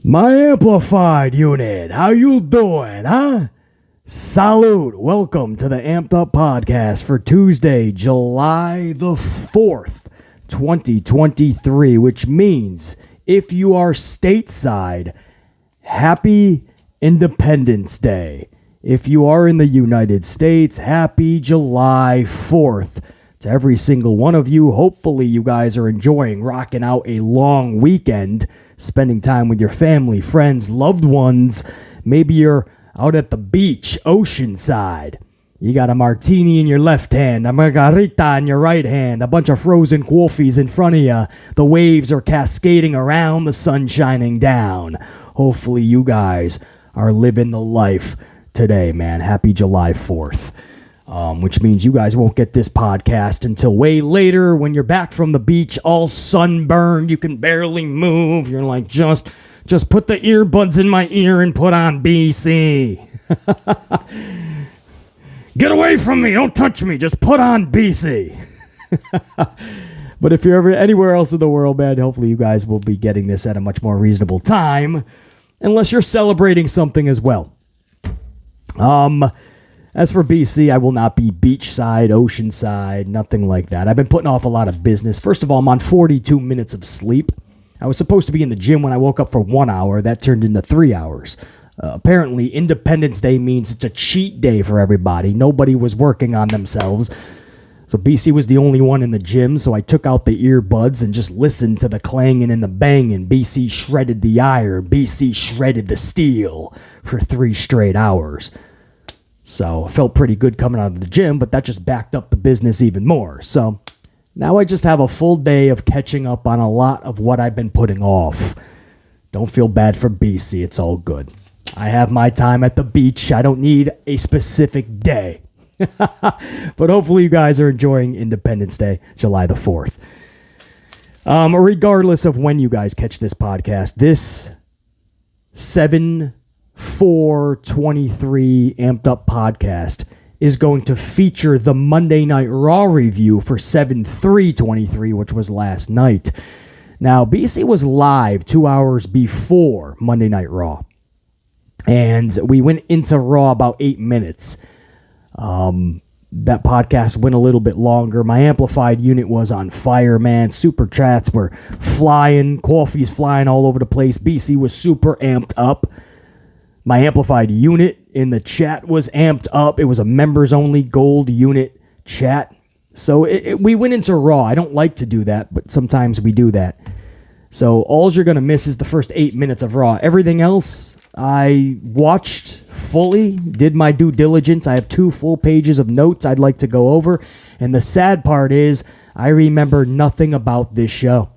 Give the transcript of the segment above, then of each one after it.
My amplified unit, how you doing, huh? Salute, welcome to the Amped Up Podcast for Tuesday, July the 4th, 2023, which means if you are stateside, happy Independence Day. If you are in the United States, happy July 4th. To every single one of you, hopefully you guys are enjoying rocking out a long weekend, spending time with your family, friends, loved ones. Maybe you're out at the beach, oceanside. You got a martini in your left hand, a margarita in your right hand, a bunch of frozen coffees in front of you. The waves are cascading around, the sun shining down. Hopefully you guys are living the life today, man. Happy July 4th. Which means you guys won't get this podcast until way later when you're back from the beach all sunburned. You can barely move. You're like, just put the earbuds in my ear and put on BC. Get away from me. Don't touch me. Just put on BC. But if you're ever anywhere else in the world, man, hopefully you guys will be getting this at a much more reasonable time. Unless you're celebrating something as well. As for BC, I will not be beachside, oceanside, nothing like that. I've been putting off a lot of business. First of all, I'm on 42 minutes of sleep. I was supposed to be in the gym when I woke up for 1 hour. That turned into 3 hours. Apparently, Independence Day means it's a cheat day for everybody. Nobody was working on themselves. So BC was the only one in the gym, so I took out the earbuds and just listened to the clanging and the banging. BC shredded the iron. BC shredded the steel for 3 straight hours. So, felt pretty good coming out of the gym, but that just backed up the business even more. So, now I just have a full day of catching up on a lot of what I've been putting off. Don't feel bad for BC, it's all good. I have my time at the beach. I don't need a specific day. But hopefully you guys are enjoying Independence Day, July the 4th. Regardless of when you guys catch this podcast, this 4/23 Amped Up Podcast is going to feature the Monday Night Raw review for 7/3/23, which was last night. Now, BC was live 2 hours before Monday Night Raw, and we went into Raw about 8 minutes. That podcast went a little bit longer. My amplified unit was on fire, man. Super chats were flying, coffee's flying all over the place. BC was super amped up. My amplified unit in the chat was amped up. It was a members-only gold unit chat. So we went into Raw. I don't like to do that, but sometimes we do that. So all you're going to miss is the first 8 minutes of Raw. Everything else, I watched fully, did my due diligence. I have 2 full pages of notes I'd like to go over. And the sad part is I remember nothing about this show.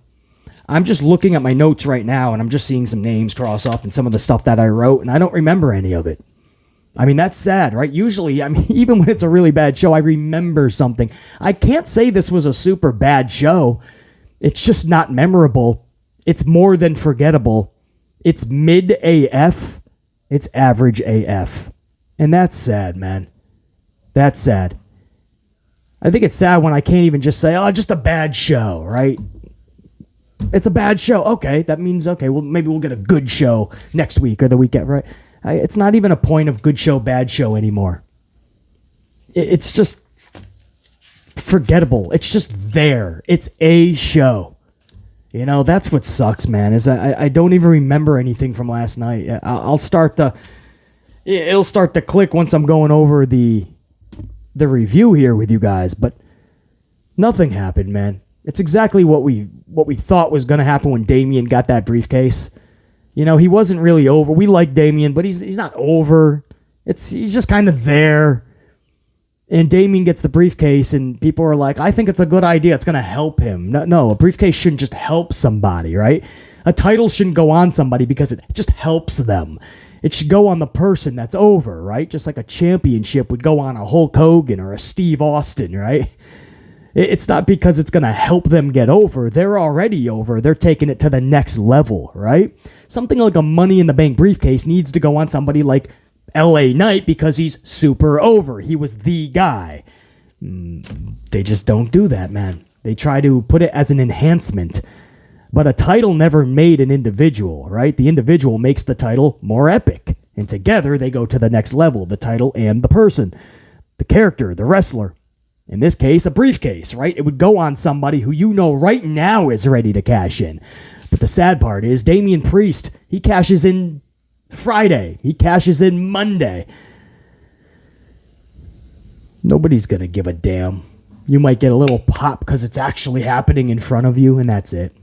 I'm just looking at my notes right now, and I'm just seeing some names cross up and some of the stuff that I wrote, and I don't remember any of it. I mean, that's sad, right? Usually, even when it's a really bad show, I remember something. I can't say this was a super bad show. It's just not memorable. It's more than forgettable. It's mid AF. It's average AF. And that's sad, man. That's sad. I think it's sad when I can't even just say, oh, just a bad show, right? It's a bad show. Okay, that means, okay, well, maybe we'll get a good show next week or the weekend, right? It's not even a point of good show, bad show anymore. It's just forgettable. It's just there. It's a show. You know, that's what sucks, man, is I don't even remember anything from last night. It'll start to click once I'm going over the review here with you guys, but nothing happened, man. It's exactly what we thought was going to happen when Damien got that briefcase. You know, he wasn't really over. We like Damien, but he's not over. He's just kind of there. And Damien gets the briefcase, and people are like, I think it's a good idea. It's going to help him. No, a briefcase shouldn't just help somebody, right? A title shouldn't go on somebody because it just helps them. It should go on the person that's over, right? Just like a championship would go on a Hulk Hogan or a Steve Austin, right? It's not because it's going to help them get over. They're already over. They're taking it to the next level, right? Something like a Money in the Bank briefcase needs to go on somebody like LA Knight because he's super over. He was the guy. They just don't do that, man. They try to put it as an enhancement. But a title never made an individual, right? The individual makes the title more epic. And together they go to the next level, the title and the person, the character, the wrestler. In this case, a briefcase, right? It would go on somebody who you know right now is ready to cash in. But the sad part is Damien Priest, he cashes in Friday. He cashes in Monday. Nobody's going to give a damn. You might get a little pop because it's actually happening in front of you, and that's it.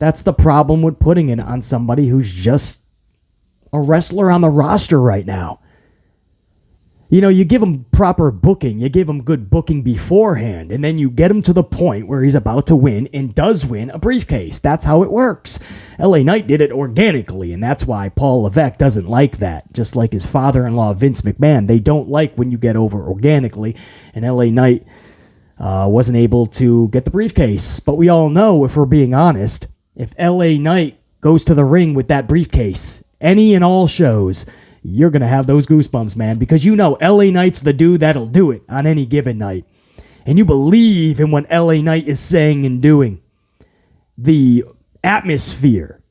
That's the problem with putting it on somebody who's just a wrestler on the roster right now. You know, you give him proper booking. You give him good booking beforehand, and then you get him to the point where he's about to win and does win a briefcase. That's how it works. LA Knight did it organically, and that's why Paul Levesque doesn't like that. Just like his father-in-law, Vince McMahon. They don't like when you get over organically, and LA Knight wasn't able to get the briefcase. But we all know, if we're being honest, if LA Knight goes to the ring with that briefcase, any and all shows, you're going to have those goosebumps, man, because you know LA Knight's the dude that'll do it on any given night. And you believe in what LA Knight is saying and doing. The atmosphere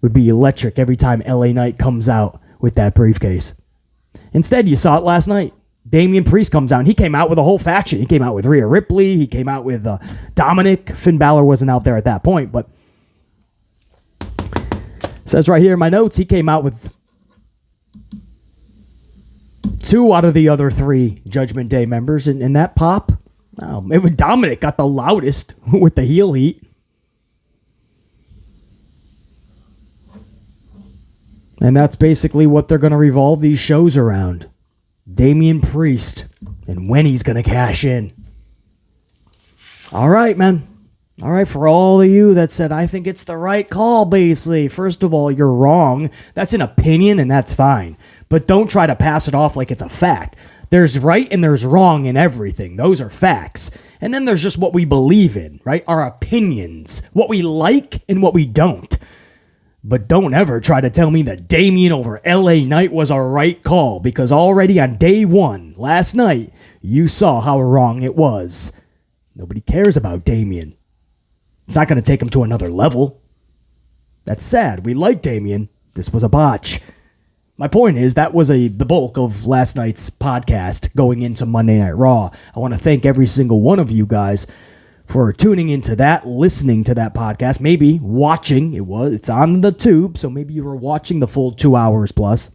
would be electric every time LA Knight comes out with that briefcase. Instead, you saw it last night. Damien Priest comes out, and he came out with a whole faction. He came out with Rhea Ripley. He came out with Dominic. Finn Balor wasn't out there at that point, but it says right here in my notes, he came out with 2 out of the other 3 Judgment Day members, and that pop, Dominic got the loudest with the heel heat. And that's basically what they're going to revolve these shows around. Damien Priest and when he's going to cash in. All right, man. All right, for all of you that said, I think it's the right call, basically. First of all, you're wrong. That's an opinion, and that's fine. But don't try to pass it off like it's a fact. There's right and there's wrong in everything. Those are facts. And then there's just what we believe in, right? Our opinions. What we like and what we don't. But don't ever try to tell me that Damien over LA Knight was a right call, because already on day 1, last night, you saw how wrong it was. Nobody cares about Damien. It's not going to take him to another level. That's sad. We like Damien. This was a botch. My point is, that was the bulk of last night's podcast going into Monday Night Raw. I want to thank every single one of you guys for tuning into that, listening to that podcast, maybe watching. It's on the tube, so maybe you were watching the full 2 hours plus.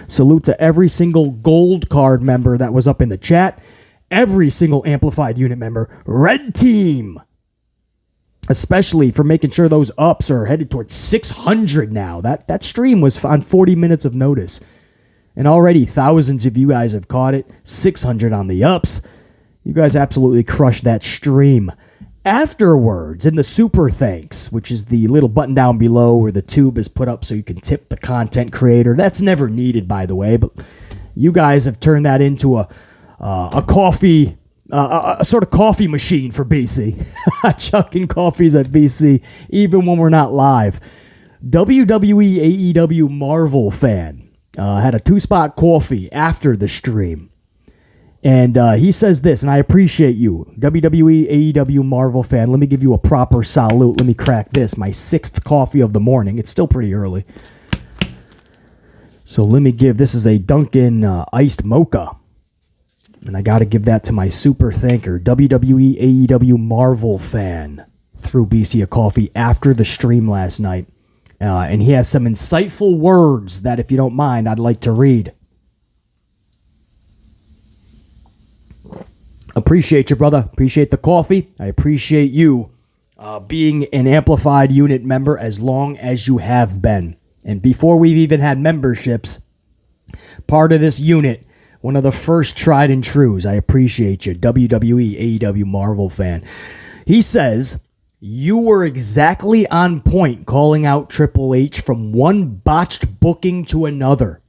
Salute to every single gold card member that was up in the chat. Every single amplified unit member. Red Team! Especially for making sure those ups are headed towards 600 now. That stream was on 40 minutes of notice. And already thousands of you guys have caught it. 600 on the ups. You guys absolutely crushed that stream. Afterwards, in the super thanks, which is the little button down below where the tube is put up so you can tip the content creator. That's never needed, by the way. But you guys have turned that into a coffee... a sort of coffee machine for BC. Chucking coffees at BC, even when we're not live. WWE AEW Marvel fan had a 2-spot coffee after the stream. And he says this, and I appreciate you. WWE AEW Marvel fan, let me give you a proper salute. Let me crack this, my 6th coffee of the morning. It's still pretty early. So let me this is a Dunkin' iced mocha. And I got to give that to my super thanker, WWE AEW Marvel fan, threw BC a coffee after the stream last night. And he has some insightful words that, if you don't mind, I'd like to read. Appreciate you, brother. Appreciate the coffee. I appreciate you being an amplified unit member as long as you have been. And before we've even had memberships, part of this unit, one of the first tried and trues. I appreciate you, WWE AEW Marvel fan. He says, you were exactly on point calling out Triple H from one botched booking to another.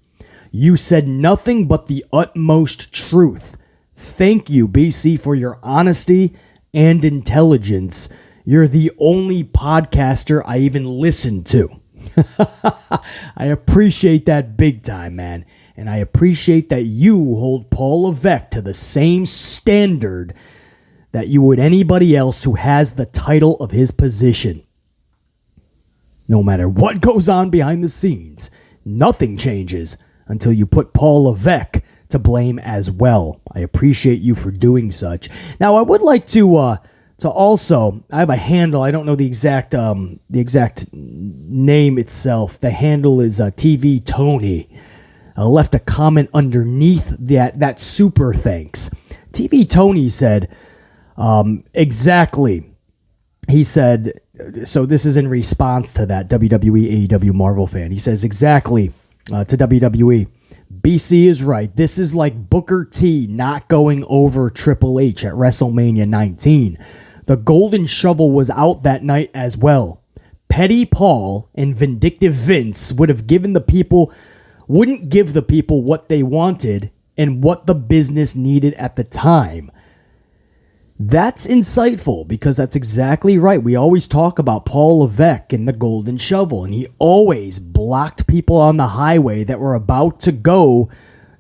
You said nothing but the utmost truth. Thank you, BC, for your honesty and intelligence. You're the only podcaster I even listen to. I appreciate that big time, man. And I appreciate that you hold Paul Levesque to the same standard that you would anybody else who has the title of his position. No matter what goes on behind the scenes, nothing changes until you put Paul Levesque to blame as well. I appreciate you for doing such. Now, I would like to also, I have a handle. I don't know the exact name itself. The handle is TV Tony. I left a comment underneath that super thanks. TV Tony said, exactly. He said, so this is in response to that WWE AEW Marvel fan. He says exactly to WWE, BC is right. This is like Booker T not going over Triple H at WrestleMania 19. The golden shovel was out that night as well. Petty Paul and vindictive Vince wouldn't give the people what they wanted and what the business needed at the time. That's insightful because that's exactly right. We always talk about Paul Levesque and the golden shovel, and he always blocked people on the highway that were about to go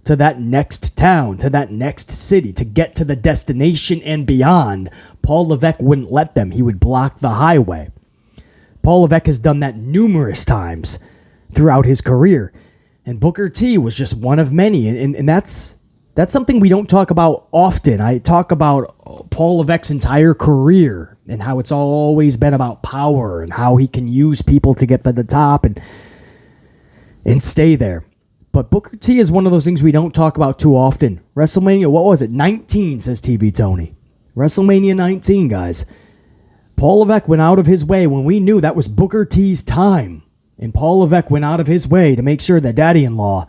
to that next town, to that next city, to get to the destination and beyond. Paul Levesque wouldn't let them. He would block the highway. Paul Levesque has done that numerous times throughout his career, and Booker T was just one of many, and that's something we don't talk about often. I talk about Paul Levesque's entire career and how it's always been about power and how he can use people to get to the top and stay there. But Booker T is one of those things we don't talk about too often. WrestleMania, what was it? 19, says TV Tony. WrestleMania 19, guys. Paul Levesque went out of his way when we knew that was Booker T's time. And Paul Levesque went out of his way to make sure that Daddy-in-law,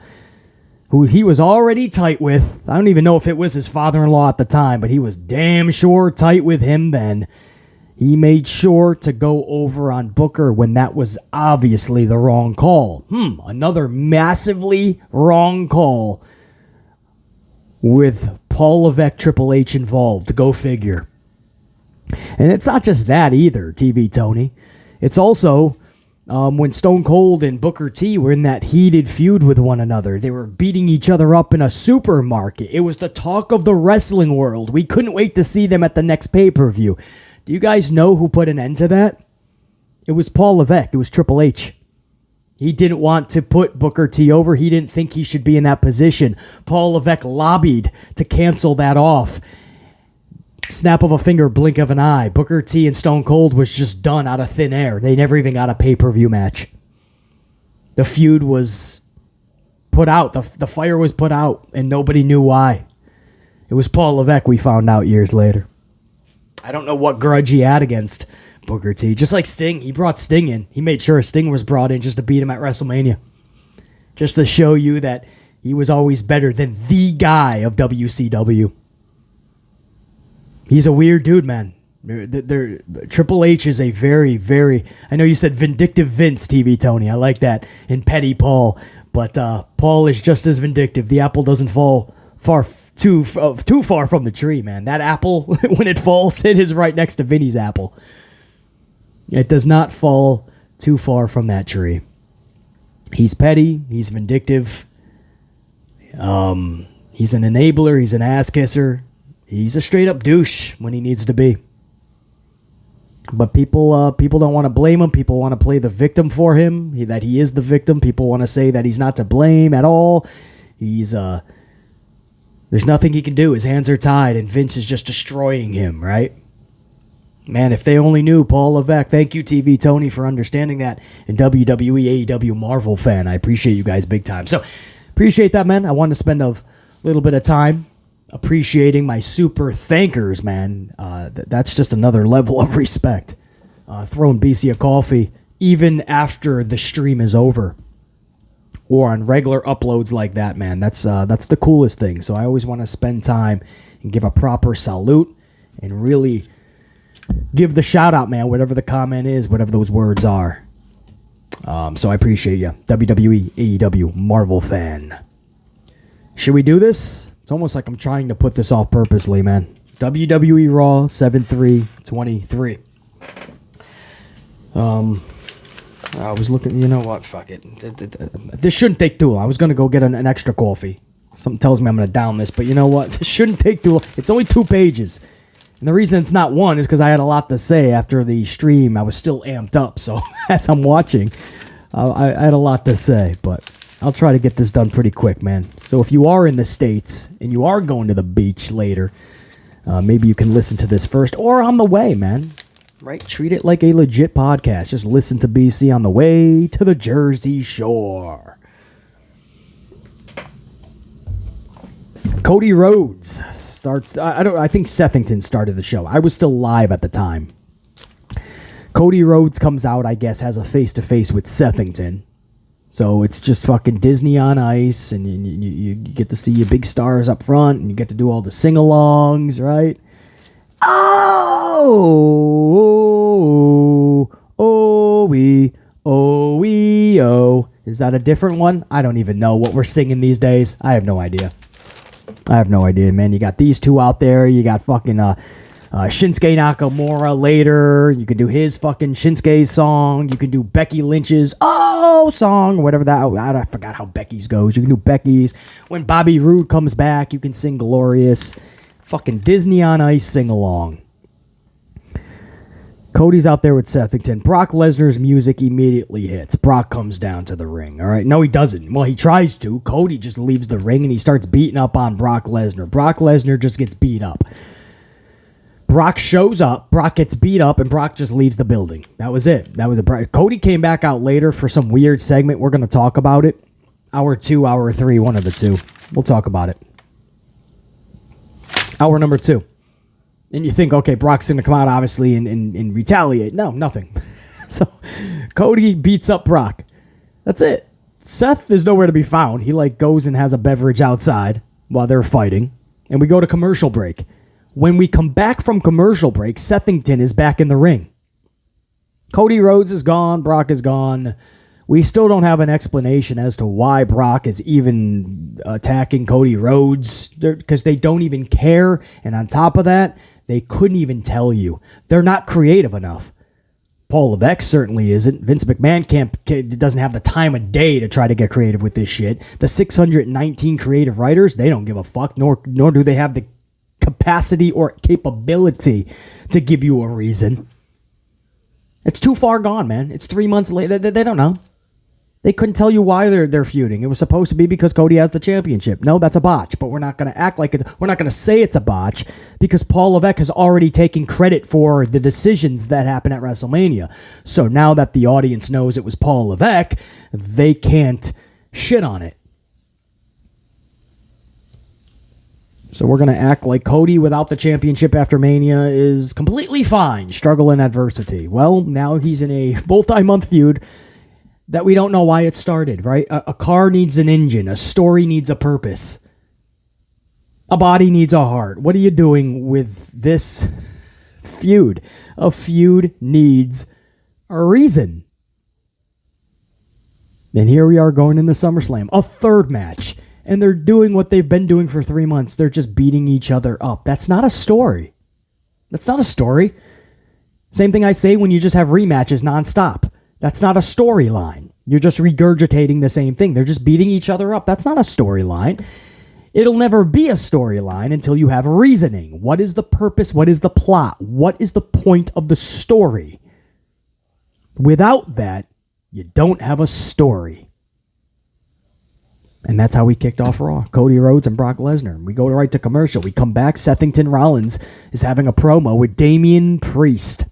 who he was already tight with, I don't even know if it was his father-in-law at the time, but he was damn sure tight with him then. He made sure to go over on Booker when that was obviously the wrong call. Another massively wrong call with Paul Levesque, Triple H involved. Go figure. And it's not just that either, TV Tony. It's also when Stone Cold and Booker T were in that heated feud with one another. They were beating each other up in a supermarket. It was the talk of the wrestling world. We couldn't wait to see them at the next pay-per-view. Do you guys know who put an end to that? It was Paul Levesque. It was Triple H. He didn't want to put Booker T over. He didn't think he should be in that position. Paul Levesque lobbied to cancel that off. Snap of a finger, blink of an eye. Booker T and Stone Cold was just done out of thin air. They never even got a pay-per-view match. The feud was put out. The fire was put out, and nobody knew why. It was Paul Levesque, we found out years later. I don't know what grudge he had against Booker T. Just like Sting, he brought Sting in. He made sure Sting was brought in just to beat him at WrestleMania. Just to show you that he was always better than the guy of WCW. He's a weird dude, man. Triple H is a very, very... I know you said vindictive Vince, TV Tony. I like that. And petty Paul. But Paul is just as vindictive. The apple doesn't fall too far from the tree, man. That apple, when it falls, it is right next to Vinny's apple. It does not fall too far from that tree. He's petty. He's vindictive. He's an enabler. He's an ass kisser. He's a straight up douche when he needs to be. But people don't want to blame him. People want to play the victim for him. That he is the victim. People want to say that he's not to blame at all. There's nothing he can do. His hands are tied, and Vince is just destroying him, right? Man, if they only knew Paul Levesque. Thank you, TV Tony, for understanding that. And WWE AEW Marvel fan. I appreciate you guys big time. So, appreciate that, man. I wanted to spend a little bit of time appreciating my super thankers, man. That's just another level of respect. Throwing BC a coffee even after the stream is over, or on regular uploads like that, man. That's the coolest thing. So I always want to spend time and give a proper salute and really give the shout out, man, whatever the comment is, whatever those words are. So I appreciate you. WWE AEW Marvel fan. Should we do this? It's almost like I'm trying to put this off purposely, man. WWE RAW 7/3/23. I was looking, you know what, fuck it. This shouldn't take too long. I was going to go get an extra coffee. Something tells me I'm going to down this, but you know what? This shouldn't take too long. It's only 2 pages. And the reason it's not 1 is because I had a lot to say after the stream. I was still amped up, so as I'm watching, I had a lot to say, but I'll try to get this done pretty quick, man. So if you are in the States and you are going to the beach later, maybe you can listen to this first or on the way, man. Right? Treat it like a legit podcast. Just listen to BC on the way to the Jersey Shore. Cody Rhodes starts. I think Sethington started the show. I was still live at the time. Cody Rhodes comes out, I guess, has a face-to-face with Sethington. So it's just fucking Disney on Ice, and you get to see your big stars up front, and you get to do all the sing-alongs, right? Oh. Is that a different one? I don't even know what we're singing these days. I have no idea. Man. You got these two out there. You got fucking Shinsuke Nakamura later. You can do his fucking Shinsuke song. You can do Becky Lynch's song, or whatever that. I forgot how Becky's goes. You can do Becky's. When Bobby Roode comes back, you can sing Glorious. Fucking Disney on Ice sing-along. Cody's out there with Sethington. Brock Lesnar's music immediately hits. Brock comes down to the ring, all right? No, he doesn't. Well, he tries to. Cody just leaves the ring, and he starts beating up on Brock Lesnar. Brock Lesnar just gets beat up. Brock shows up, Brock gets beat up, and Brock just leaves the building. That was it. Cody came back out later for some weird segment. We're going to talk about it. Hour 2, hour 3, one of the two. We'll talk about it. Hour number 2. And you think, okay, Brock's going to come out, obviously, and retaliate. No, nothing. So, Cody beats up Brock. That's it. Seth is nowhere to be found. He, goes and has a beverage outside while they're fighting. And we go to commercial break. When we come back from commercial break, Sethington is back in the ring. Cody Rhodes is gone. Brock is gone. We still don't have an explanation as to why Brock is even attacking Cody Rhodes, because they don't even care. And on top of that, they couldn't even tell you. They're not creative enough. Paul Levesque certainly isn't. Vince McMahon doesn't have the time of day to try to get creative with this shit. The 619 creative writers, they don't give a fuck, nor do they have the capacity or capability to give you a reason. It's too far gone, man. It's 3 months later. They don't know. They couldn't tell you why they're feuding. It was supposed to be because Cody has the championship. No, that's a botch. But we're not going to act like it. We're not going to say it's a botch because Paul Levesque has already taken credit for the decisions that happened at WrestleMania. So now that the audience knows it was Paul Levesque, they can't shit on it. So we're going to act like Cody without the championship after Mania is completely fine, struggle in adversity. Well, now he's in a multi-month feud that we don't know why it started, right? A car needs an engine. A story needs a purpose. A body needs a heart. What are you doing with this feud? A feud needs a reason. And here we are going into SummerSlam. A third match. And they're doing what they've been doing for 3 months. They're just beating each other up. That's not a story. That's not a story. Same thing I say when you just have rematches nonstop. That's not a storyline. You're just regurgitating the same thing. They're just beating each other up. That's not a storyline. It'll never be a storyline until you have reasoning. What is the purpose? What is the plot? What is the point of the story? Without that, you don't have a story. And that's how we kicked off Raw. Cody Rhodes and Brock Lesnar. We go right to commercial. We come back. Sethington Rollins is having a promo with Damien Priest,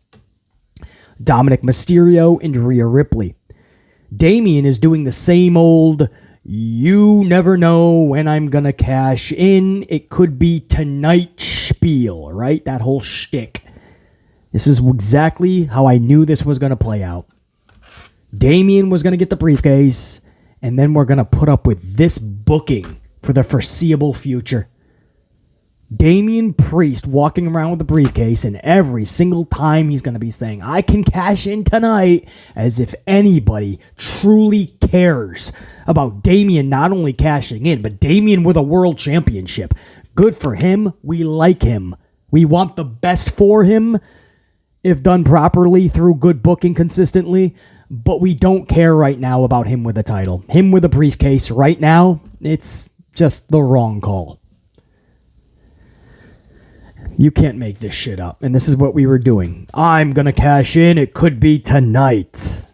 Dominic Mysterio, and Rhea Ripley. Damien is doing the same old, you never know when I'm going to cash in. It could be tonight spiel, right? That whole shtick. This is exactly how I knew this was going to play out. Damien was going to get the briefcase, and then we're going to put up with this booking for the foreseeable future. Damien Priest walking around with the briefcase, and every single time he's going to be saying, I can cash in tonight, as if anybody truly cares about Damien not only cashing in, but Damien with a world championship. Good for him. We like him. We want the best for him, if done properly through good booking consistently, but we don't care right now about him with a title. Him with a briefcase right now, it's just the wrong call. You can't make this shit up. And this is what we were doing. I'm going to cash in. It could be tonight.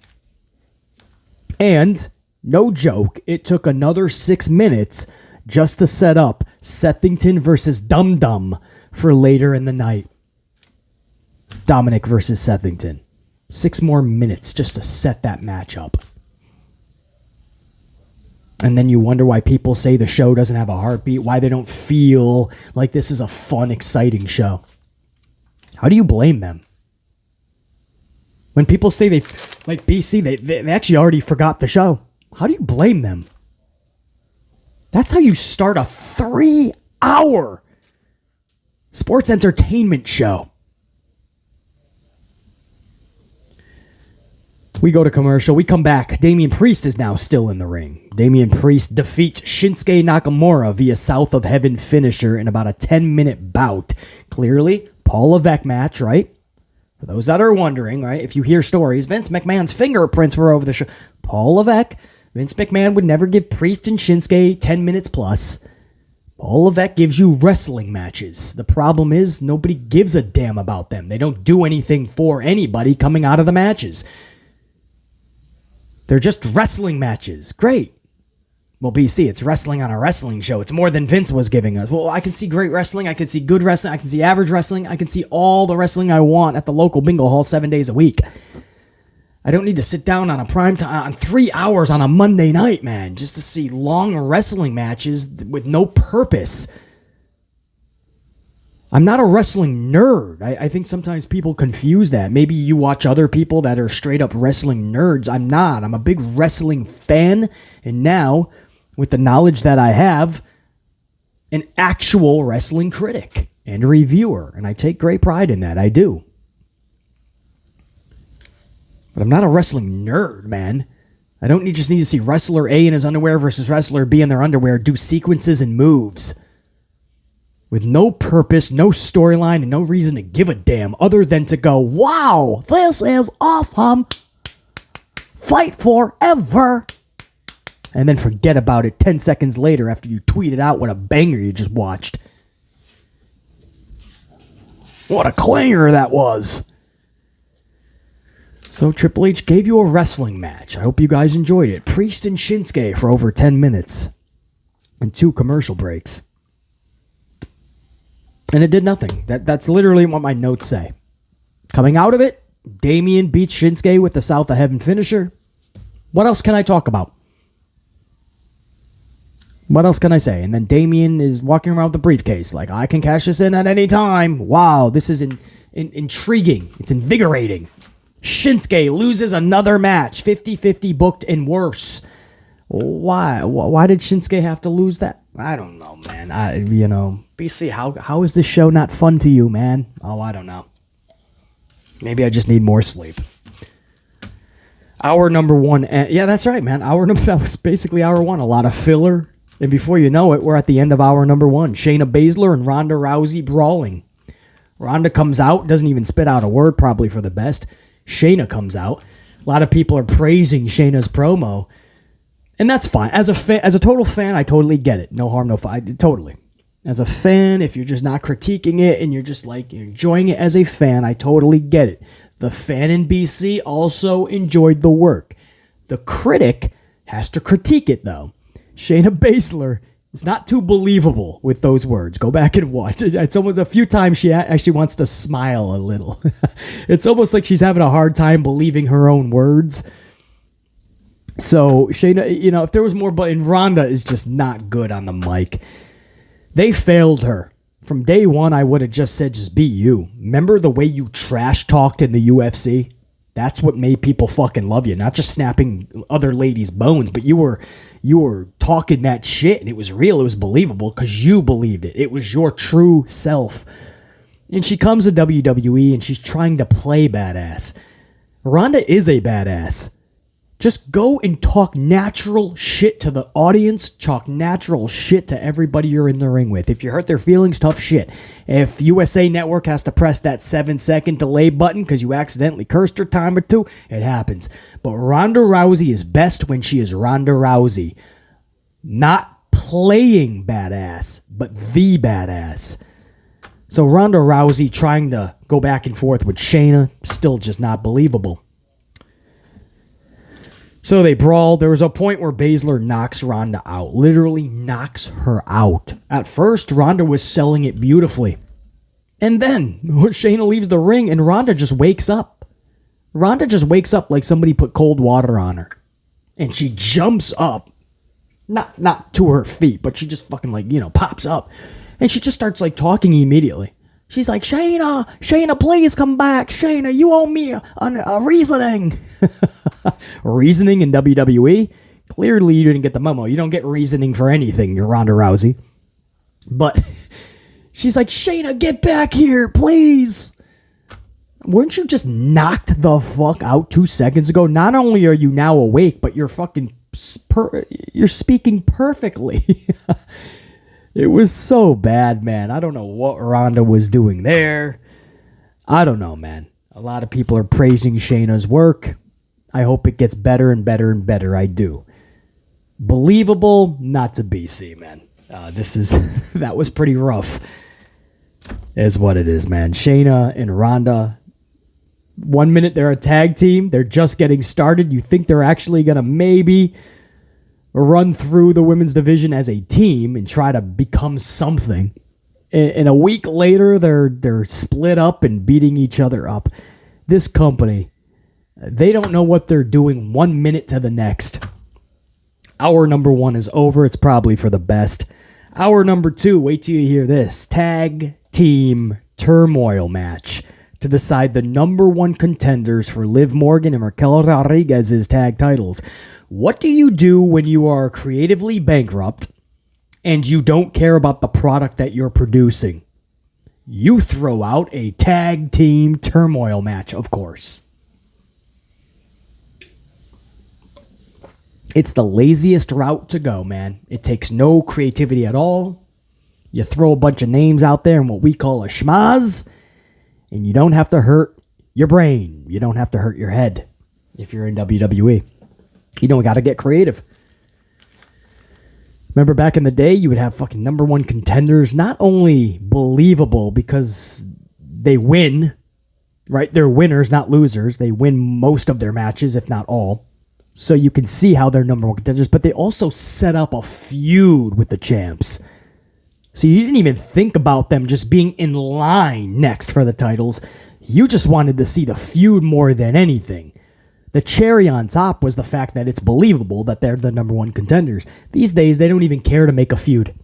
And, no joke, it took another 6 minutes just to set up Sethington versus DumDum for later in the night. Dominic versus Sethington. 6 more minutes just to set that match up. And then you wonder why people say the show doesn't have a heartbeat, why they don't feel like this is a fun, exciting show. How do you blame them? When people say they, like BC, they actually already forgot the show. How do you blame them? That's how you start a 3-hour sports entertainment show. We go to commercial. We come back. Damien Priest is now still in the ring. Damien Priest defeats Shinsuke Nakamura via South of Heaven finisher in about a 10-minute bout. Clearly, Paul Levesque match, right? For those that are wondering, right? If you hear stories, Vince McMahon's fingerprints were over the show. Paul Levesque. Vince McMahon would never give Priest and Shinsuke 10 minutes plus. Paul Levesque gives you wrestling matches. The problem is nobody gives a damn about them. They don't do anything for anybody coming out of the matches. They're just wrestling matches. Great. Well, BC, it's wrestling on a wrestling show. It's more than Vince was giving us. Well, I can see great wrestling. I can see good wrestling. I can see average wrestling. I can see all the wrestling I want at the local bingo hall 7 days a week. I don't need to sit down on a prime time on 3 hours on a Monday night, man, just to see long wrestling matches with no purpose. I'm not a wrestling nerd. I think sometimes people confuse that. Maybe you watch other people that are straight up wrestling nerds. I'm not. I'm a big wrestling fan. And now, with the knowledge that I have, an actual wrestling critic and a reviewer. And I take great pride in that. I do. But I'm not a wrestling nerd, man. I don't just need to see wrestler A in his underwear versus wrestler B in their underwear do sequences and moves with no purpose, no storyline, and no reason to give a damn other than to go, wow, this is awesome. Fight forever. And then forget about it 10 seconds later after you tweeted out what a banger you just watched. What a clanger that was. So Triple H gave you a wrestling match. I hope you guys enjoyed it. Priest and Shinsuke for over 10 minutes. And 2 commercial breaks. And it did nothing. That's literally what my notes say. Coming out of it, Damien beats Shinsuke with the South of Heaven finisher. What else can I talk about? What else can I say? And then Damien is walking around with the briefcase like, I can cash this in at any time. Wow, this is intriguing. It's invigorating. Shinsuke loses another match. 50-50 booked and worse. Why? Why did Shinsuke have to lose that? I don't know, man. BC, how is this show not fun to you, man? Oh, I don't know. Maybe I just need more sleep. Hour number 1. Yeah, that's right, man. That was basically hour 1. A lot of filler. And before you know it, we're at the end of hour number 1. Shayna Baszler and Ronda Rousey brawling. Ronda comes out, doesn't even spit out a word, probably for the best. Shayna comes out. A lot of people are praising Shayna's promo. And that's fine. As a total fan, I totally get it. No harm, no foul. Totally. As a fan, if you're just not critiquing it and you're just like you're enjoying it as a fan, I totally get it. The fan in BC also enjoyed the work. The critic has to critique it, though. Shayna Baszler is not too believable with those words. Go back and watch. It's almost a few times she actually wants to smile a little. It's almost like she's having a hard time believing her own words. So, Shayna, if there was more, and Ronda is just not good on the mic. They failed her. From day one, I would have just said, just be you. Remember the way you trash talked in the UFC? That's what made people fucking love you. Not just snapping other ladies' bones, but you were talking that shit, and it was real, it was believable, because you believed it. It was your true self. And she comes to WWE, and she's trying to play badass. Ronda is a badass. Just go and talk natural shit to the audience. Talk natural shit to everybody you're in the ring with. If you hurt their feelings, tough shit. If USA Network has to press that 7-second delay button because you accidentally cursed her time or two, it happens. But Ronda Rousey is best when she is Ronda Rousey. Not playing badass, but the badass. So Ronda Rousey trying to go back and forth with Shayna, still just not believable. So they brawl. There was a point where Baszler knocks Ronda out. Literally knocks her out. At first, Ronda was selling it beautifully. And then Shayna leaves the ring and Ronda just wakes up. Ronda just wakes up like somebody put cold water on her. And she jumps up. Not to her feet, but she just fucking pops up. And she just starts talking immediately. She's like, Shayna, please come back. Shayna, you owe me a reasoning. Reasoning in WWE? Clearly you didn't get the memo. You don't get reasoning for anything, you're Ronda Rousey. But she's like, Shayna, get back here, please. Weren't you just knocked the fuck out 2 seconds ago? Not only are you now awake, but you're you're speaking perfectly. It was so bad, man. I don't know what Ronda was doing there. I don't know, man. A lot of people are praising Shayna's work. I hope it gets better and better and better. I do. Believable, not to BC, man. That was pretty rough. Is what it is, man. Shayna and Ronda. 1 minute they're a tag team. They're just getting started. You think they're actually going to maybe run through the women's division as a team and try to become something. And a week later, they're split up and beating each other up. This company, they don't know what they're doing 1 minute to the next. Hour number 1 is over. It's probably for the best. Hour number 2, wait till you hear this. Tag team turmoil match to decide the number 1 contenders for Liv Morgan and Raquel Rodriguez's tag titles. What do you do when you are creatively bankrupt and you don't care about the product that you're producing? You throw out a tag team turmoil match, of course. It's the laziest route to go, man. It takes no creativity at all. You throw a bunch of names out there in what we call a schmaz, and you don't have to hurt your brain. You don't have to hurt your head if you're in WWE. You don't got to get creative. Remember back in the day, you would have fucking number 1 contenders, not only believable because they win, right? They're winners, not losers. They win most of their matches, if not all. So you can see how they're number 1 contenders, but they also set up a feud with the champs. So you didn't even think about them just being in line next for the titles. You just wanted to see the feud more than anything. The cherry on top was the fact that it's believable that they're the number 1 contenders. These days, they don't even care to make a feud.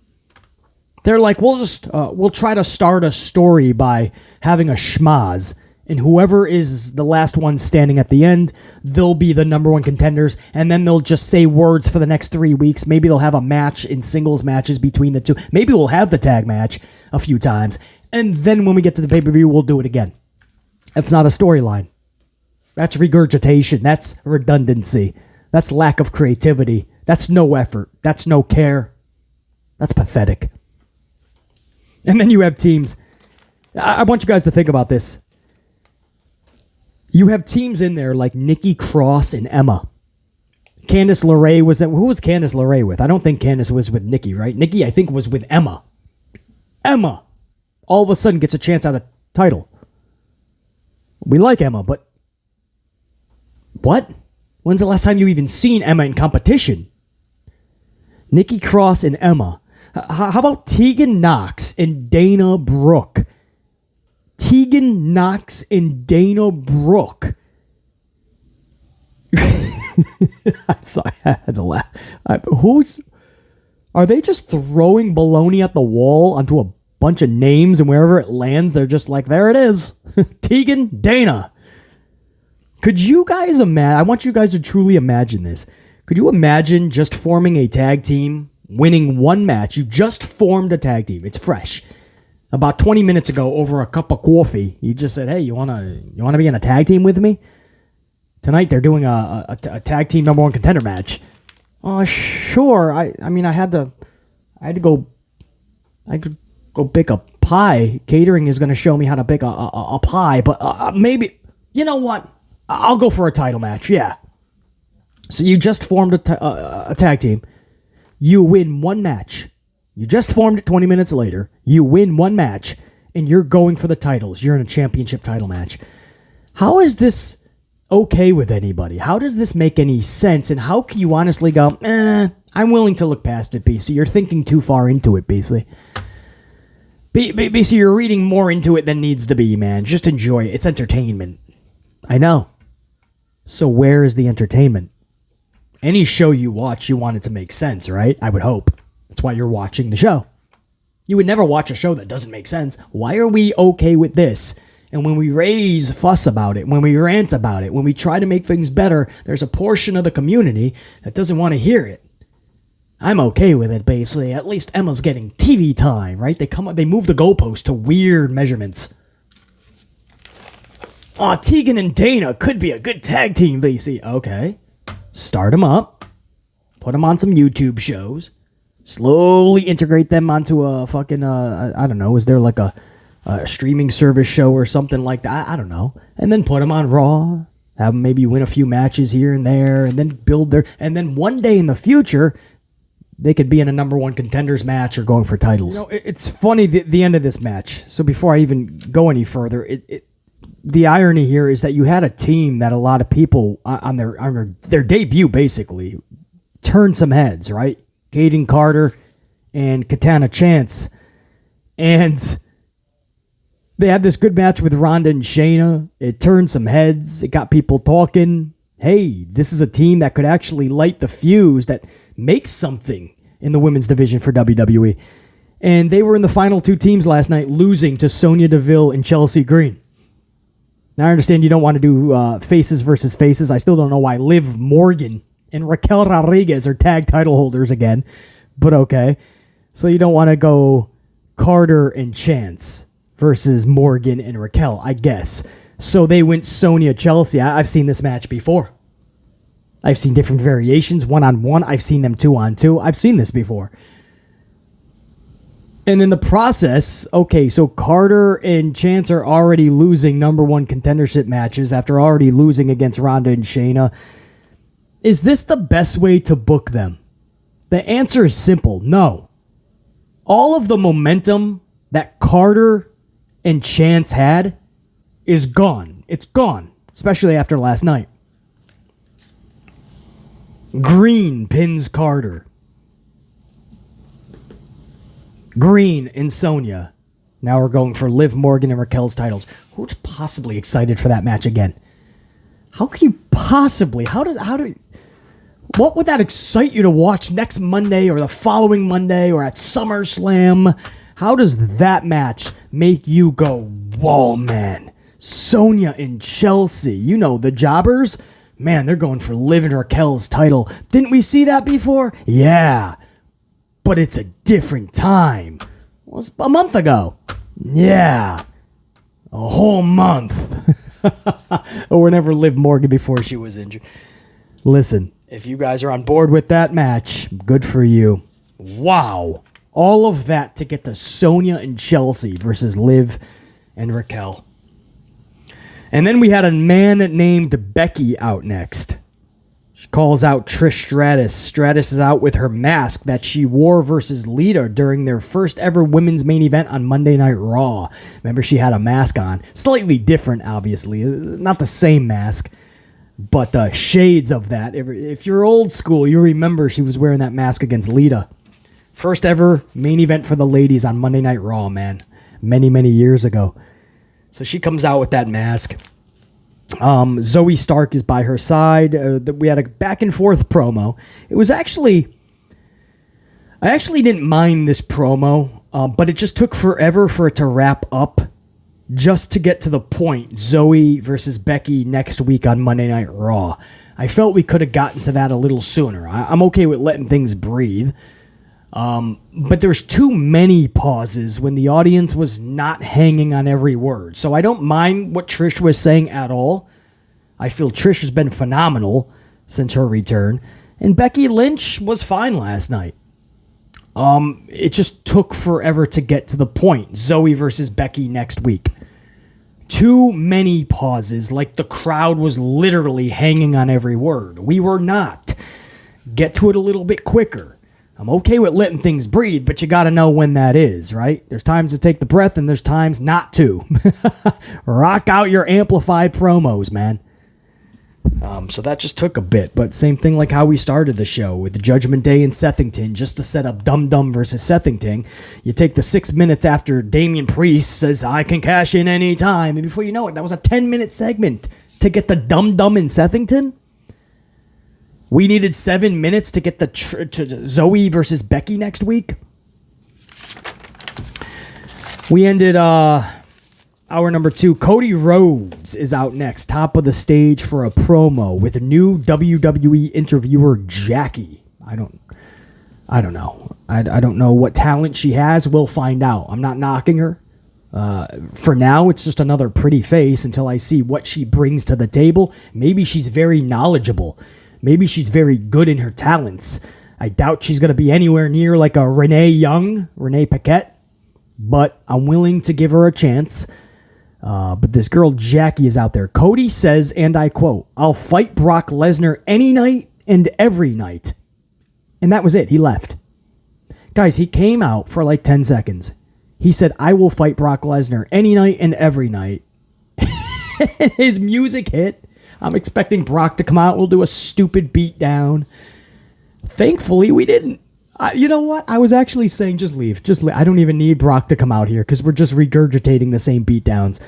They're like, we'll try to start a story by having a schmaz, and whoever is the last one standing at the end, they'll be the number 1 contenders, and then they'll just say words for the next 3 weeks. Maybe they'll have a match in singles matches between the two. Maybe we'll have the tag match a few times, and then when we get to the pay-per-view, we'll do it again. That's not a storyline. That's regurgitation. That's redundancy. That's lack of creativity. That's no effort. That's no care. That's pathetic. And then you have teams. I want you guys to think about this. You have teams in there like Nikki Cross and Emma. Candice LeRae was... Who was Candice LeRae with? I don't think Candice was with Nikki, right? Nikki, I think, was with Emma. Emma, all of a sudden, gets a chance at a title. We like Emma, but... What? When's the last time you even seen Emma in competition? Nikki Cross and Emma. How about Tegan Nox and Dana Brooke? Tegan Nox and Dana Brooke. I'm sorry, I had to laugh. Are they just throwing baloney at the wall onto a bunch of names, and wherever it lands, they're just like, there it is. Tegan, Dana. Could you guys imagine? I want you guys to truly imagine this. Could you imagine just forming a tag team, winning 1 match? You just formed a tag team. It's fresh. About 20 minutes ago, over a cup of coffee, you just said, hey, you wanna be in a tag team with me? Tonight they're doing a tag team number 1 contender match. Oh, sure. I could go bake a pie. Catering is going to show me how to bake a pie, but maybe, you know what? I'll go for a title match, yeah. So you just formed a tag team. You win 1 match. You just formed it 20 minutes later. You win 1 match. and you're going for the titles. You're in a championship title match. How is this okay with anybody? How does this make any sense? And how can you honestly go, I'm willing to look past it, BC? You're thinking too far into it, BC. BC, you're reading more into it than needs to be, man. Just enjoy it. It's entertainment. I know. So where is the entertainment? Any show you watch, you want it to make sense, right? I would hope. That's why you're watching the show. You would never watch a show that doesn't make sense. Why are we okay with this? And when we raise fuss about it, when we rant about it, when we try to make things better, there's a portion of the community that doesn't want to hear it. I'm okay with it, basically. At least Emma's getting TV time, right? They move the goalpost to weird measurements. Aw, Tegan and Dana could be a good tag team, BC. Okay. Start them up. Put them on some YouTube shows. Slowly integrate them onto a fucking, I don't know, is there like a streaming service show or something like that? I don't know. And then put them on Raw. Have them maybe win a few matches here and there, and then build their, and then one day in the future, they could be in a number one contenders match or going for titles. You know, it's funny, the end of this match. So before I even go any further, the irony here is that you had a team that a lot of people on their debut basically turned some heads, right? Kaden Carter and Katana Chance. And they had this good match with Ronda and Shayna. It turned some heads. It got people talking. Hey, this is a team that could actually light the fuse that makes something in the women's division for WWE. And they were in the final two teams last night, losing to Sonya Deville and Chelsea Green. Now, I understand you don't want to do faces versus faces. I still don't know why Liv Morgan and Raquel Rodriguez are tag title holders again. But okay. So you don't want to go Carter and Chance versus Morgan and Raquel, I guess. So they went Sonya Chelsea. I've seen this match before. I've seen different variations, 1-on-1. I've seen them 2-on-2. I've seen this before. And in the process, okay, so Carter and Chance are already losing number one contendership matches after already losing against Ronda and Shayna. Is this the best way to book them? The answer is simple, no. All of the momentum that Carter and Chance had is gone. It's gone, especially after last night. Green pins Carter. Green and Sonya. Now we're going for Liv Morgan and Raquel's titles. Who's possibly excited for that match again? How can you possibly? What would that excite you to watch next Monday or the following Monday or at SummerSlam? How does that match make you go, whoa, man? Sonya and Chelsea, you know, the jobbers? Man, they're going for Liv and Raquel's title. Didn't we see that before? Yeah. But it's a different time. Well, it was a month ago. Yeah. A whole month. Or whenever Liv Morgan before she was injured. Listen, if you guys are on board with that match, good for you. Wow. All of that to get to Sonya and Chelsea versus Liv and Raquel. And then we had a man named Becky out next. She calls out Trish Stratus. Stratus is out with her mask that she wore versus Lita during their first ever women's main event on Monday Night Raw. Remember, she had a mask on. Slightly different, obviously. Not the same mask, but the shades of that. If you're old school, you remember she was wearing that mask against Lita. First ever main event for the ladies on Monday Night Raw, man. Many, many years ago. So she comes out with that mask. Zoe Stark is by her side. We had a back and forth promo. It was actually... I actually didn't mind this promo, but it just took forever for it to wrap up just to get to the point. Zoe versus Becky next week on Monday Night Raw. I felt we could have gotten to that a little sooner. I'm okay with letting things breathe. But there's too many pauses when the audience was not hanging on every word. So I don't mind what Trish was saying at all. I feel Trish has been phenomenal since her return. And Becky Lynch was fine last night. It just took forever to get to the point. Zoe versus Becky next week. Too many pauses, like the crowd was literally hanging on every word. We were not. Get to it a little bit quicker. I'm okay with letting things breathe, but you got to know when that is, right? There's times to take the breath and there's times not to. Rock out your amplified promos, man. So that just took a bit, but same thing like how we started the show with the Judgment Day and Sethington, just to set up DumDum versus Sethington. You take the 6 minutes after Damien Priest says, I can cash in any time, and before you know it, that was a 10-minute segment to get the DumDum in Sethington. We needed 7 minutes to get to Zoe versus Becky next week. We ended hour number 2. Cody Rhodes is out next, top of the stage for a promo with a new WWE interviewer, Jackie. I don't know. I don't know what talent she has. We'll find out. I'm not knocking her. For now, it's just another pretty face until I see what she brings to the table. Maybe she's very knowledgeable. Maybe she's very good in her talents. I doubt she's going to be anywhere near like a Renee Paquette, but I'm willing to give her a chance. But this girl Jackie is out there. Cody says, and I quote, I'll fight Brock Lesnar any night and every night. And that was it. He left. Guys, he came out for like 10 seconds. He said, I will fight Brock Lesnar any night and every night. His music hit. I'm expecting Brock to come out. We'll do a stupid beatdown. Thankfully, we didn't. You know what? I was actually saying just leave. Just leave. I don't even need Brock to come out here because we're just regurgitating the same beatdowns.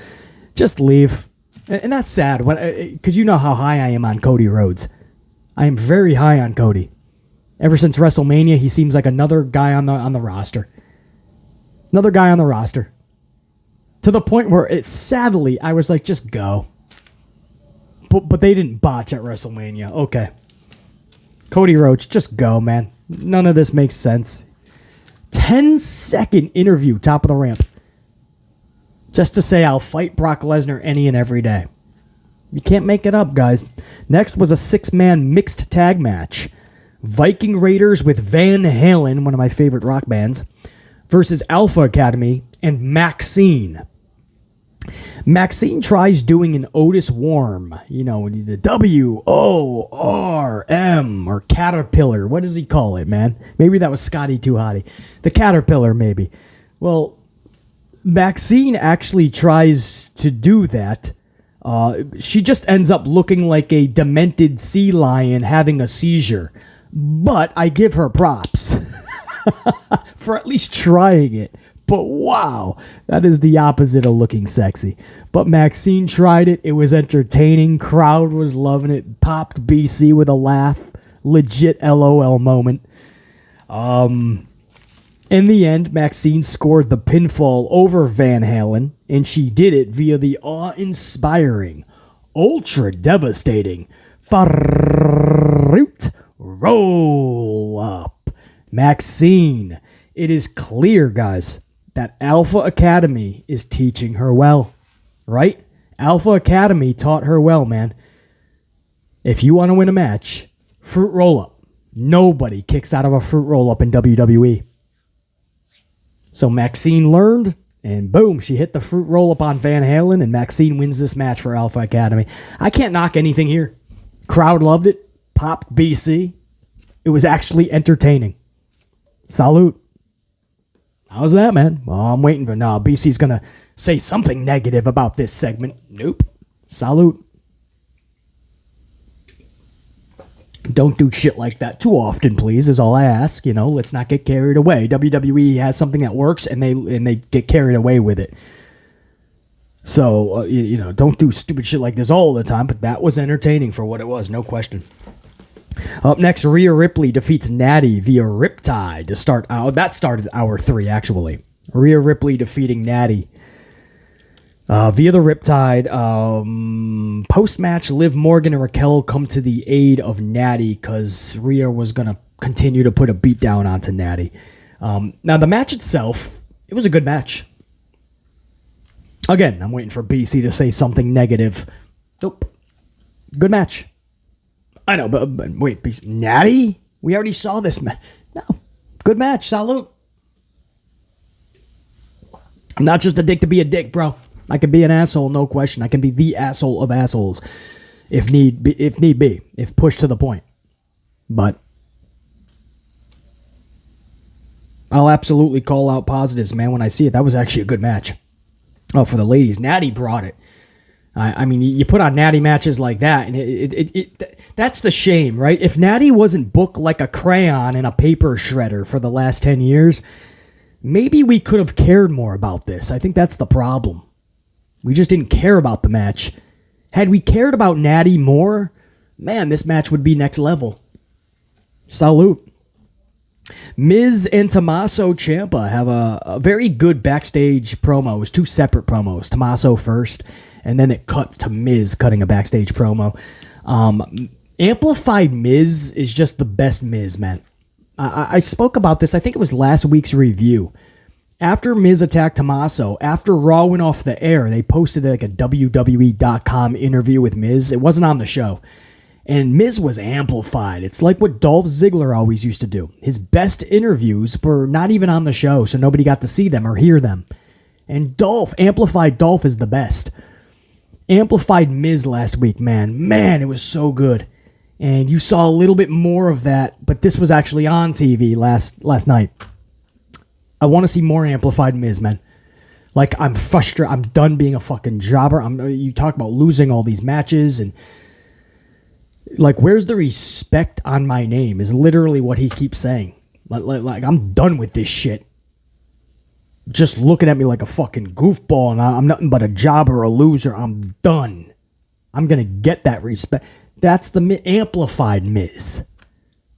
Just leave. And that's sad because you know how high I am on Cody Rhodes. I am very high on Cody. Ever since WrestleMania, he seems like another guy on the roster. Another guy on the roster. To the point where sadly, I was like, just go. But they didn't botch at WrestleMania. Okay. Cody Rhodes, just go, man. None of this makes sense. 10-second interview, top of the ramp. Just to say I'll fight Brock Lesnar any and every day. You can't make it up, guys. Next was a 6-man mixed tag match. Viking Raiders with Van Halen, one of my favorite rock bands, versus Alpha Academy and Maxine. Maxine tries doing an Otis Worm, the W-O-R-M or Caterpillar. What does he call it, man? Maybe that was Scotty Too Hottie. The Caterpillar, maybe. Well, Maxine actually tries to do that. She just ends up looking like a demented sea lion having a seizure. But I give her props for at least trying it. But wow, that is the opposite of looking sexy. But Maxine tried it. It was entertaining. Crowd was loving it. Popped BC with a laugh. Legit LOL moment. In the end, Maxine scored the pinfall over Van Halen, and she did it via the awe-inspiring, ultra-devastating Faroot roll-up. Maxine, it is clear, guys, that Alpha Academy is teaching her well, right? Alpha Academy taught her well, man. If you want to win a match, fruit roll-up. Nobody kicks out of a fruit roll-up in WWE. So Maxine learned, and boom, she hit the fruit roll-up on Van Halen, and Maxine wins this match for Alpha Academy. I can't knock anything here. Crowd loved it. Popped BC. It was actually entertaining. Salute. How's that, man? Well, I'm waiting for... No, BC's going to say something negative about this segment. Nope. Salute. Don't do shit like that too often, please, is all I ask. Let's not get carried away. WWE has something that works, and they get carried away with it. So, don't do stupid shit like this all the time, but that was entertaining for what it was, no question. Up next, Rhea Ripley defeats Nattie via Riptide to start out. That started hour 3, actually. Rhea Ripley defeating Nattie via the Riptide. Post-match, Liv Morgan and Raquel come to the aid of Nattie because Rhea was going to continue to put a beat down onto Nattie. Now, the match itself, it was a good match. Again, I'm waiting for BC to say something negative. Nope. Good match. I know, but wait, Nattie? We already saw this match. No. Good match. Salute. I'm not just a dick to be a dick, bro. I can be an asshole, no question. I can be the asshole of assholes if need be, if pushed to the point. But I'll absolutely call out positives, man, when I see it. That was actually a good match. Oh, for the ladies, Nattie brought it. I mean, you put on Nattie matches like that, and that's the shame, right? If Nattie wasn't booked like a crayon in a paper shredder for the last 10 years, maybe we could have cared more about this. I think that's the problem. We just didn't care about the match. Had we cared about Nattie more, man, this match would be next level. Salute. Miz and Tommaso Ciampa have a very good backstage promo. It was two separate promos. Tommaso first, and then it cut to Miz cutting a backstage promo. Amplified Miz is just the best Miz, man. I spoke about this, I think it was last week's review. After Miz attacked Tommaso, after Raw went off the air, they posted like a WWE.com interview with Miz. It wasn't on the show. And Miz was amplified. It's like what Dolph Ziggler always used to do. His best interviews were not even on the show, so nobody got to see them or hear them. And amplified Dolph is the best. Amplified Miz last week, man. Man, it was so good. And you saw a little bit more of that, but this was actually on TV last night. I want to see more amplified Miz, man. Like, I'm frustrated. I'm done being a fucking jobber. You talk about losing all these matches and... Like, where's the respect on my name is literally what he keeps saying. Like I'm done with this shit. Just looking at me like a fucking goofball and I'm nothing but a jobber, a loser. I'm done. I'm going to get that respect. That's the amplified Miz.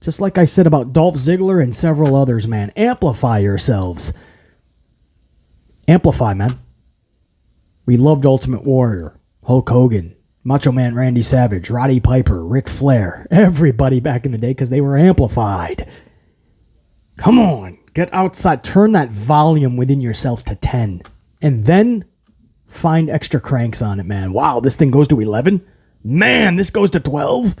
Just like I said about Dolph Ziggler and several others, man. Amplify yourselves. Amplify, man. We loved Ultimate Warrior, Hulk Hogan, Macho Man Randy Savage, Roddy Piper, Ric Flair, everybody back in the day because they were amplified. Come on, get outside, turn that volume within yourself to 10, and then find extra cranks on it, man. Wow, this thing goes to 11? Man, this goes to 12?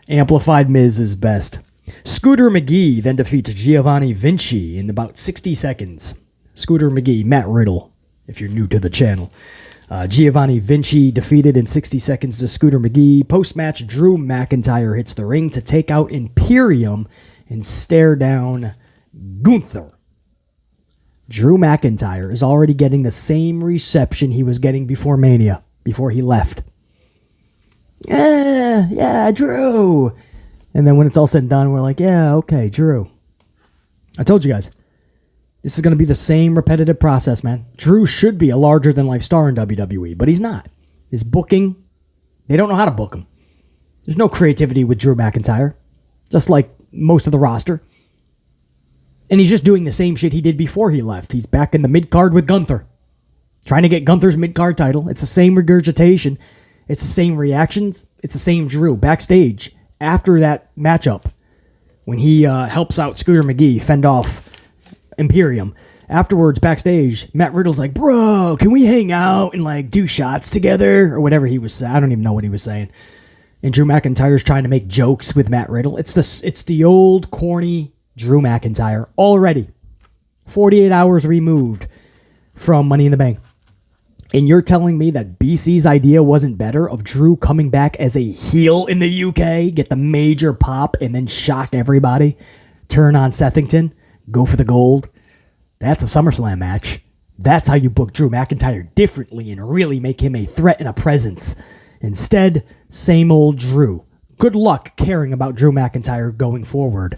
Amplified Miz is best. Scooter McGee then defeats Giovanni Vinci in about 60 seconds. Scooter McGee, Matt Riddle, if you're new to the channel. Giovanni Vinci defeated in 60 seconds to Scooter McGee. Post-match, Drew McIntyre hits the ring to take out Imperium and stare down Gunther. Drew McIntyre is already getting the same reception he was getting before Mania, before he left. Yeah, Drew. And then when it's all said and done, we're like, yeah, okay, Drew. I told you guys. This is going to be the same repetitive process, man. Drew should be a larger-than-life star in WWE, but he's not. His booking, they don't know how to book him. There's no creativity with Drew McIntyre, just like most of the roster. And he's just doing the same shit he did before he left. He's back in the mid-card with Gunther, trying to get Gunther's mid-card title. It's the same regurgitation. It's the same reactions. It's the same Drew backstage after that matchup when he helps out Scooter McGee fend off Imperium. Afterwards, backstage, Matt Riddle's like, bro, can we hang out and like do shots together? Or whatever he was saying. I don't even know what he was saying. And Drew McIntyre's trying to make jokes with Matt Riddle. It's the old corny Drew McIntyre already. 48 hours removed from Money in the Bank. And you're telling me that BC's idea wasn't better of Drew coming back as a heel in the UK, get the major pop, and then shock everybody, turn on Sethington, go for the gold? That's a SummerSlam match. That's how you book Drew McIntyre differently and really make him a threat and a presence. Instead, same old Drew. Good luck caring about Drew McIntyre going forward.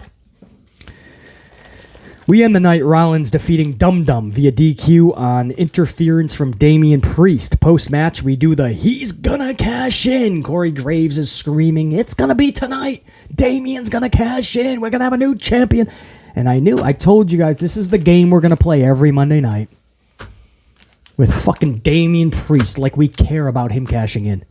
We end the night Rollins defeating DumDum via DQ on interference from Damien Priest. Post-match, we do the he's gonna cash in. Corey Graves is screaming, it's gonna be tonight. Damien's gonna cash in. We're gonna have a new champion. And I told you guys, this is the game we're gonna play every Monday night. With fucking Damien Priest, like we care about him cashing in.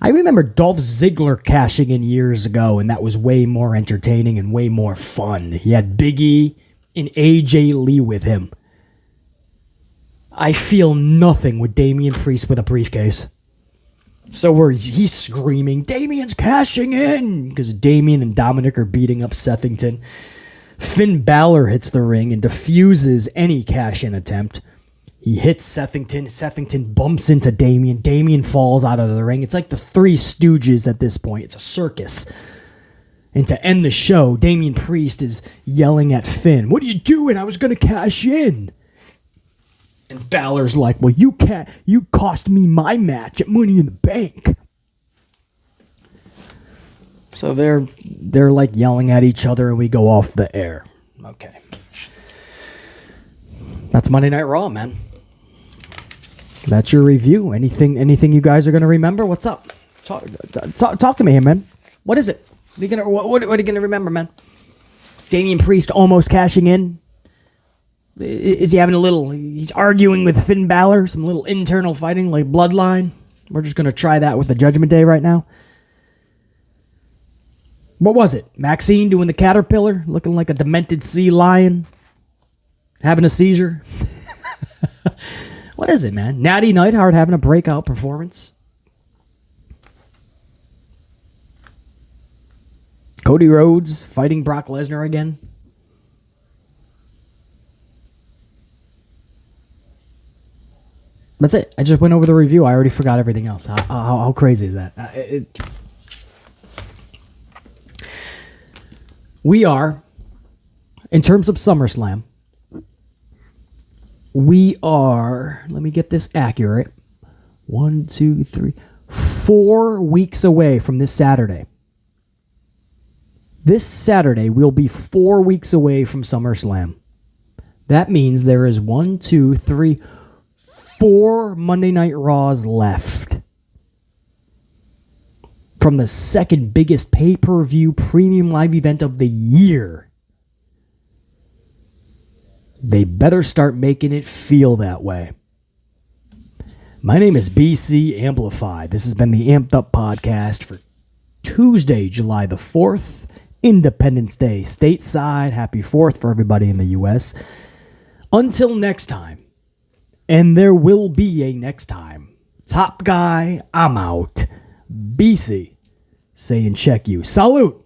I remember Dolph Ziggler cashing in years ago, and that was way more entertaining and way more fun. He had Big E and AJ Lee with him. I feel nothing with Damien Priest with a briefcase. So he's screaming, Damien's cashing in! Because Damien and Dominic are beating up Sethington. Finn Balor hits the ring and defuses any cash-in attempt. He hits Sethington. Sethington bumps into Damien. Damien falls out of the ring. It's like the Three Stooges at this point. It's a circus. And to end the show, Damien Priest is yelling at Finn, "What are you doing? I was going to cash in." And Balor's like, "Well, you cost me my match at Money in the Bank." So they're like yelling at each other, and we go off the air. Okay. That's Monday Night Raw, man. That's your review. Anything you guys are going to remember? What's up? Talk to me here, man. What is it? What are you going to remember, man? Damien Priest almost cashing in. Is he having he's arguing with Finn Balor, some little internal fighting, like bloodline? We're just going to try that with the Judgment Day right now. What was it? Maxine doing the caterpillar, looking like a demented sea lion, having a seizure? What is it, man? Nattie Neidhart having a breakout performance. Cody Rhodes fighting Brock Lesnar again. That's it. I just went over the review. I already forgot everything else. How crazy is that? We are, in terms of SummerSlam, we are, let me get this accurate, 1, 2, 3, 4 weeks away from this Saturday. This Saturday, we'll be 4 weeks away from SummerSlam. That means there is 1, 2, 3, 4 Monday Night Raws left from the second biggest pay-per-view premium live event of the year. They better start making it feel that way. My name is BC Amplified. This has been the Amped Up Podcast for Tuesday, July the 4th, Independence Day stateside. Happy 4th for everybody in the U.S. Until next time, and there will be a next time. Top guy, I'm out. BC saying check you. Salute.